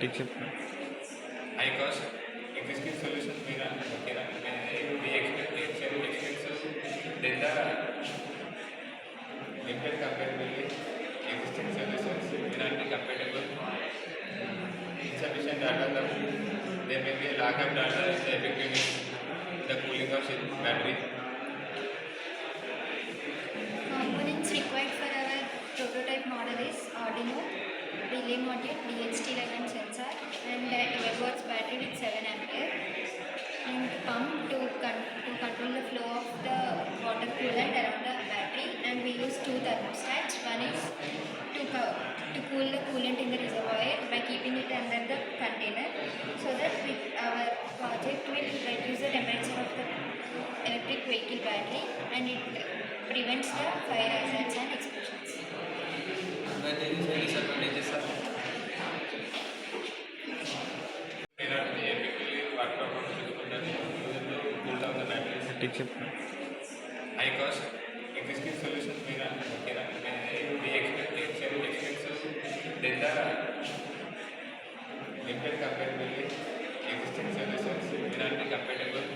ठीक है। high cost existing solutions may not be expensive than the limited compatibility. Existing solutions may not be compatible. Insufficient data, there may be a lack of data in the effectiveness, the cooling of battery. Components required for our prototype model is Arduino, relay module, DHT11 sensor, and a 12 watts battery with 7 ampere, and pump to control the flow of the water coolant around the battery. And we use two thermostats. One is to cool the coolant in the reservoir by keeping it under the container, so that our project will reduce the temperature of the electric vehicle battery, and it prevents the fire hazards and explosions. Advantages and disadvantages are May not be effectively water cool down the battery. ठीक है। High cost existing solutions may not be expensive than the limited compatibility. Existing solutions may not be compatible.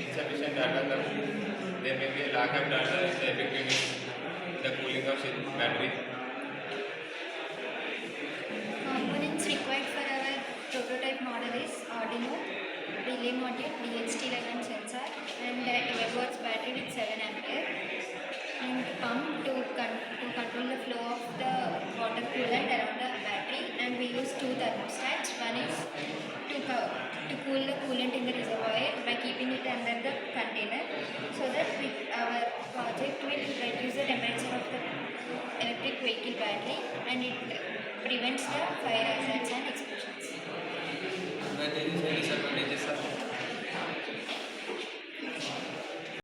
Insufficient data, there may be a lack of data in the effectiveness, the cooling of battery. Components required for our prototype model is Arduino, relay module, DHT11 sensor, and a 12 watts battery with 7 ampere, and pump to control the flow of the water coolant around the battery. And we use two thermostats. One is to cool the coolant in the reservoir by keeping it under the container, so that our project will reduce the temperature of the electric vehicle battery, and it prevents the fire hazards and explosions. advantages and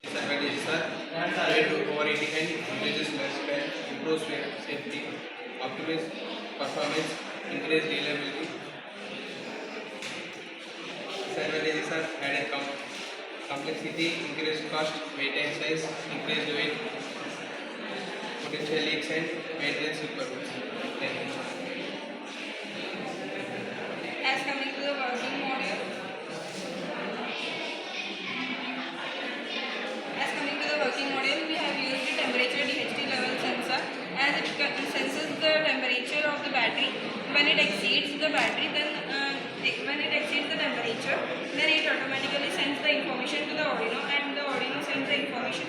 disadvantages are rate of overheating and reduces lifespan, improves safety, optimizes performance, increase reliability. Disadvantages are added complexity, increased cost, weight and size, increased weight, potential leaks and maintenance requirements. Thank you. As coming to the working module, we have used the temperature DHT level sensor, as it senses the temperature of the battery. When it exceeds the battery, when it exceeds the temperature, then it automatically sends the information to the Arduino, and the Arduino sends the information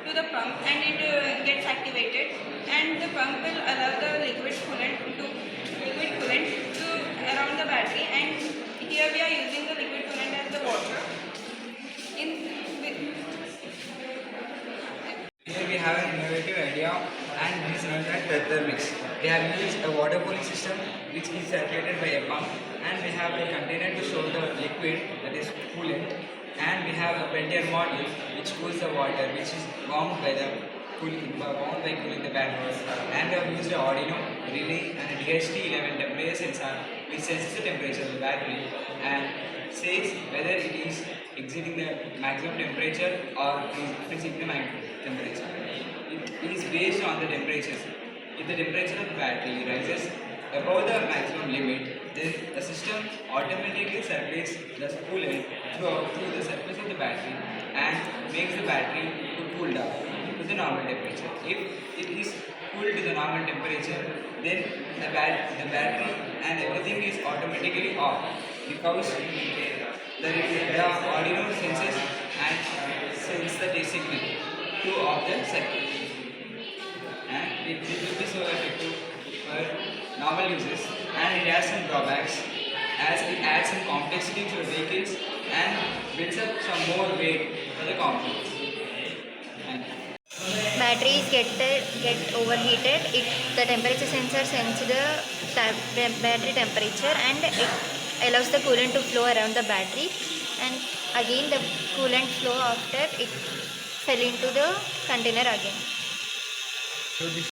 to the pump, and it gets activated, and the pump will allow the liquid coolant to around the battery. And here we are using the liquid coolant as the water. Here we have an innovative idea, and this is known as Thermex. We have used a water cooling system which is circulated by a pump, and we have a container to store the liquid, that is coolant, and we have a Peltier module which cools the water, which is warmed by cooling the battery. And we have used an Arduino relay and a DHT11 temperature sensor which senses the temperature of the battery and says whether it is exceeding the maximum temperature or exceeding the maximum temperature. It is based on the temperatures. If the temperature of the battery rises above the maximum limit, then the system automatically circulates the coolant through the surface of the battery and makes the battery to cool down to the normal temperature. If it is cooled to the normal temperature, then the battery and everything is automatically off, because the Arduino senses and sends the signal to off the circuit, and it will be so effective for normal users. And it has some drawbacks, as it adds some complexity to the vehicles and builds up some more weight for the components. Batteries get overheated. The temperature sensor sends the battery temperature, and it allows the coolant to flow around the battery, and again the coolant flow after it fell into the container again. So this